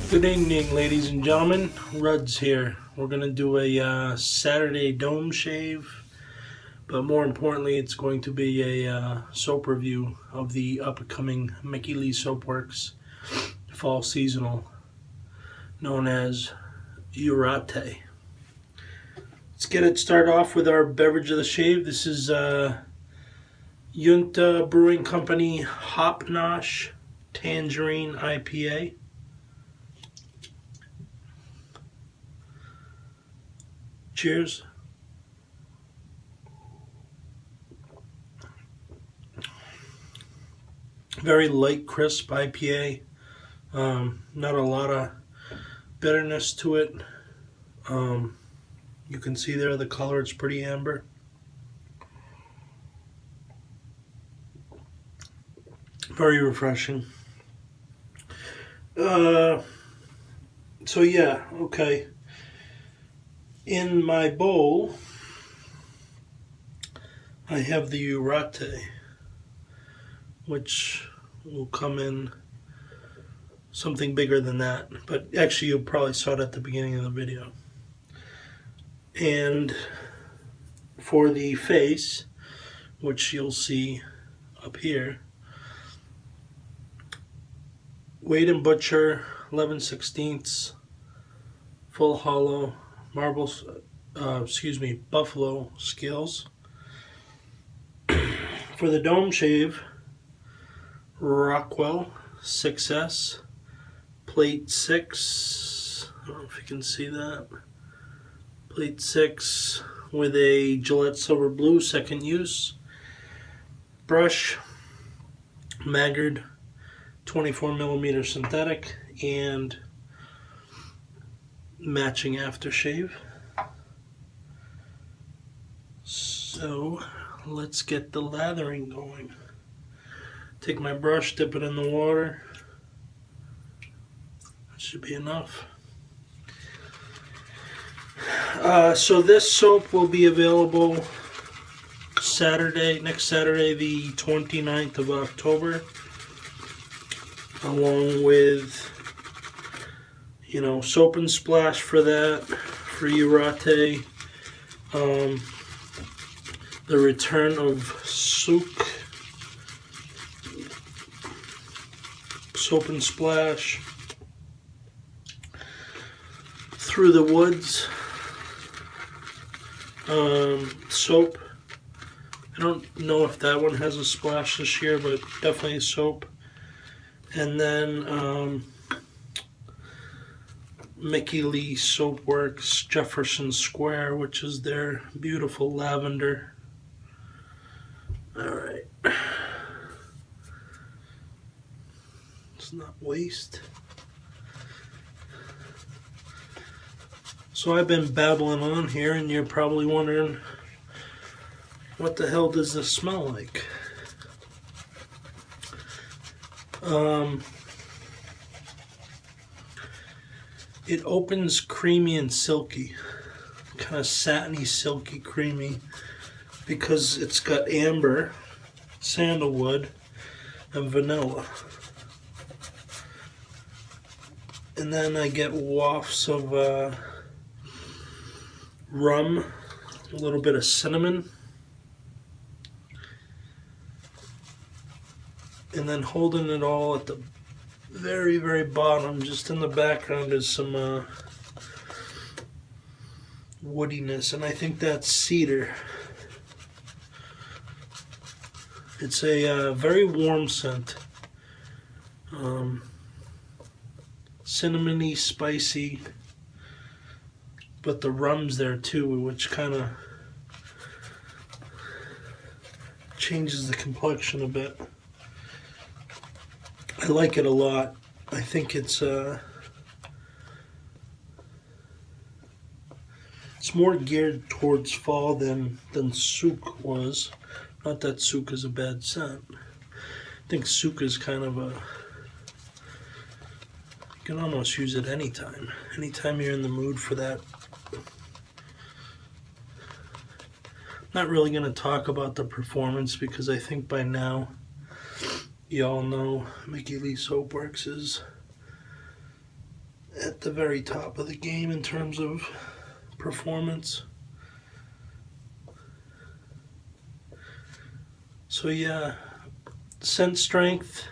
Good evening, ladies and gentlemen. Ruds here. We're going to do a Saturday dome shave, but more importantly, it's going to be a soap review of the upcoming Mickey Lee Soapworks fall seasonal, known as Jūratė. Let's get it started off with our beverage of the shave. This is Jūratė Brewing Company Hop Nosh Tangerine IPA. Cheers. Very light, crisp IPA. Not a lot of bitterness to it. You can see there the color, it's pretty amber. Very refreshing. So yeah, okay. In my bowl, I have the Jūratė, which will come in something bigger than that. But actually, you probably saw it at the beginning of the video. And for the face, which you'll see up here, Wade & Butcher 11/16 full hollow buffalo scales. For the dome shave, Rockwell 6S, plate 6, I don't know if you can see that, plate 6 with a Gillette Silver Blue second use, brush, Maggard 24mm synthetic, and matching aftershave. So let's get the lathering going. Take my brush, dip it in the water. That should be enough. So this soap will be available next Saturday, the 29th of October, along with, soap and splash for that, for Jūratė. The return of Souq, soap and splash. Through the Woods, soap. I don't know if that one has a splash this year, but definitely a soap. And then Mickey Lee Soapworks Jefferson Square, which is their beautiful lavender. Alright. Let's not waste. So I've been babbling on here, and you're probably wondering, what the hell does this smell like? It opens creamy and silky, kind of satiny, silky, creamy, because it's got amber, sandalwood, and vanilla. And then I get wafts of rum, a little bit of cinnamon, and then holding it all at the very, very bottom, just in the background, is some woodiness, and I think that's cedar. It's a very warm scent, cinnamony, spicy, but the rum's there too, which kind of changes the complexion a bit. I like it a lot. I think it's more geared towards fall than Souq was. Not that Souq is a bad scent. I think Souq is kind of you can almost use it anytime. Anytime you're in the mood for that. Not really going to talk about the performance, because I think by now you all know Mickey Lee Soapworks is at the very top of the game in terms of performance. So yeah, scent strength.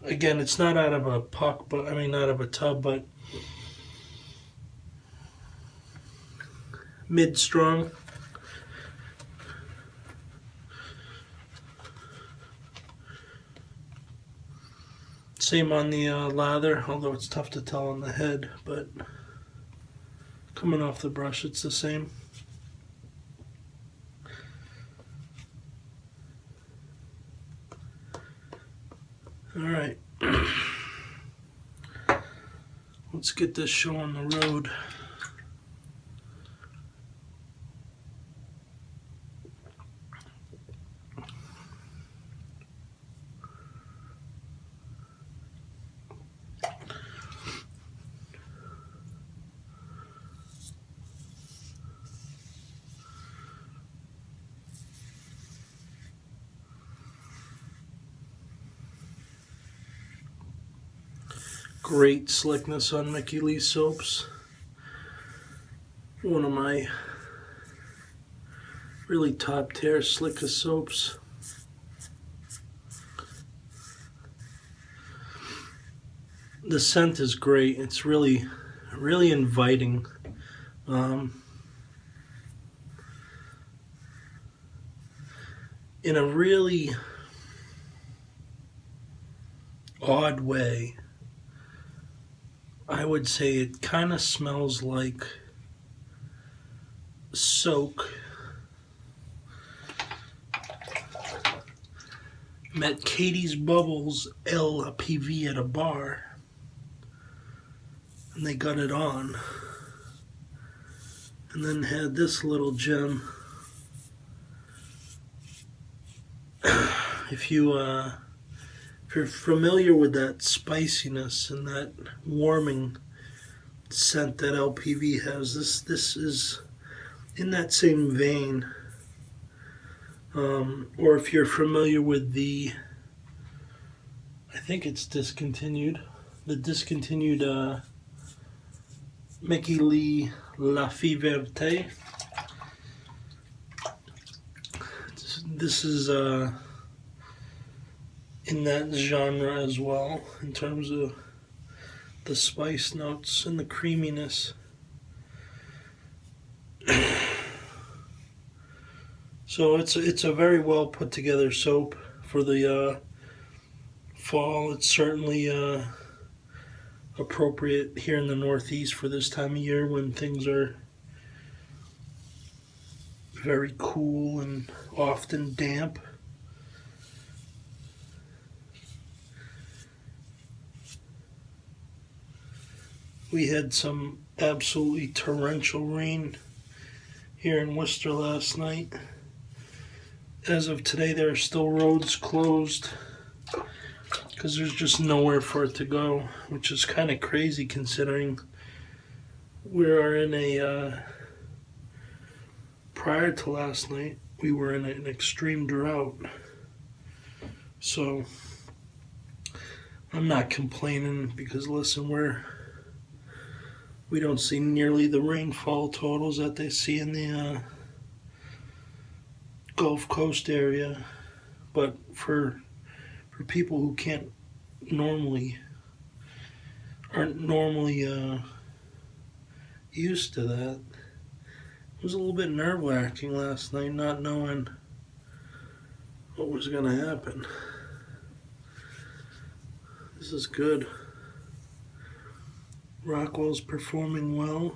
Again, it's not out of a puck, but out of a tub, but mid-strong. Same on the lather, although it's tough to tell on the head, but coming off the brush, it's the same. All right, let's get this show on the road. Great slickness on Mickey Lee soaps. One of my really top tier slickest soaps. The scent is great. It's really inviting. In a really odd way, I would say it kind of smells like Souq. Met Catie's Bubbles LPV at a bar, and they got it on, and then had this little gem. If you're familiar with that spiciness and that warming scent that LPV has, this is in that same vein. Or if you're familiar with the, I think it's discontinued, the discontinued Mickey Lee Soapworks. This is in that genre as well, in terms of the spice notes and the creaminess. So it's a very well put together soap for the fall. It's certainly appropriate here in the Northeast for this time of year when things are very cool and often damp. We had some absolutely torrential rain here in Worcester last night. As of today, there are still roads closed because there's just nowhere for it to go, which is kind of crazy considering we are in a, prior to last night, we were in an extreme drought. So I'm not complaining because, listen, we don't see nearly the rainfall totals that they see in the Gulf Coast area, but for people who aren't normally used to that, it was a little bit nerve-wracking last night, not knowing what was going to happen. This is good. Rockwell's performing well.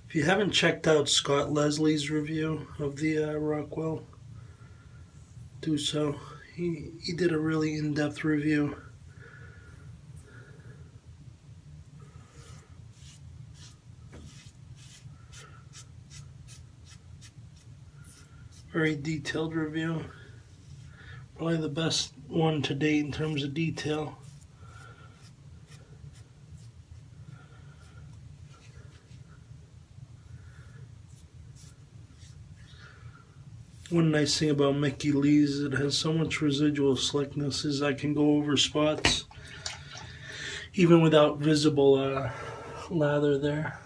If you haven't checked out Scott Leslie's review of the Rockwell, do so. He did a really in-depth review. Very detailed review. Probably the best one to date in terms of detail. One nice thing about Mickey Lee's, it has so much residual slickness, is I can go over spots even without visible lather there.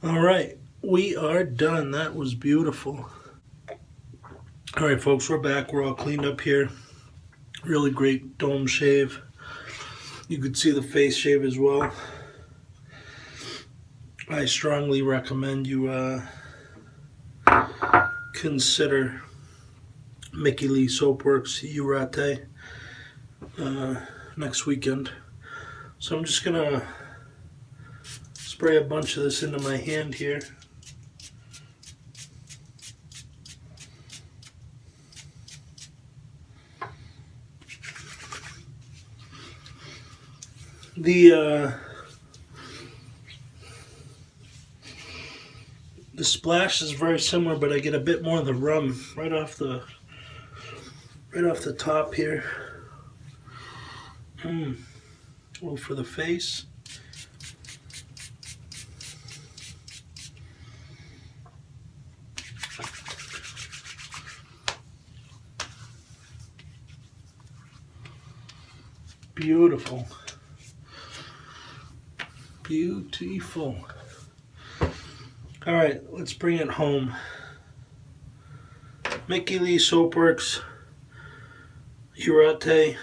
Alright, we are done. That was beautiful. Alright folks, we're back. We're all cleaned up here. Really great dome shave. You could see the face shave as well. I strongly recommend you consider Mickey Lee Soapworks Jūraté next weekend. So I'm just gonna spray a bunch of this into my hand here. The splash is very similar, but I get a bit more of the rum right off the top here. Well, for the face. Beautiful. Beautiful. All right, let's bring it home. Mickey Lee Soapworks Jūraté.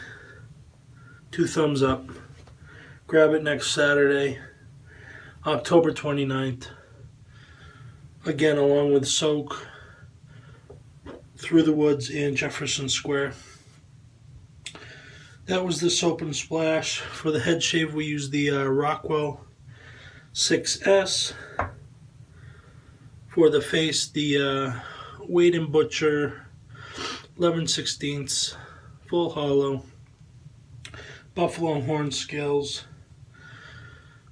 2 thumbs up. Grab it next Saturday, October 29th. Again, along with Souq, Through the Woods, and Jefferson Square. That was the soap and splash. For the head shave, we used the Rockwell 6S. For the face, the Wade & Butcher 11/16 full hollow, buffalo horn scales,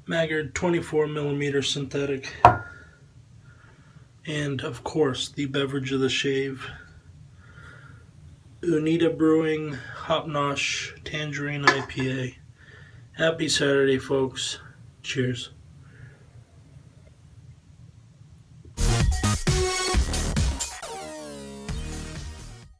Maggard 24mm synthetic, and of course the beverage of the shave, Unita Brewing Hop Nosh Tangerine IPA. Happy Saturday, folks. Cheers.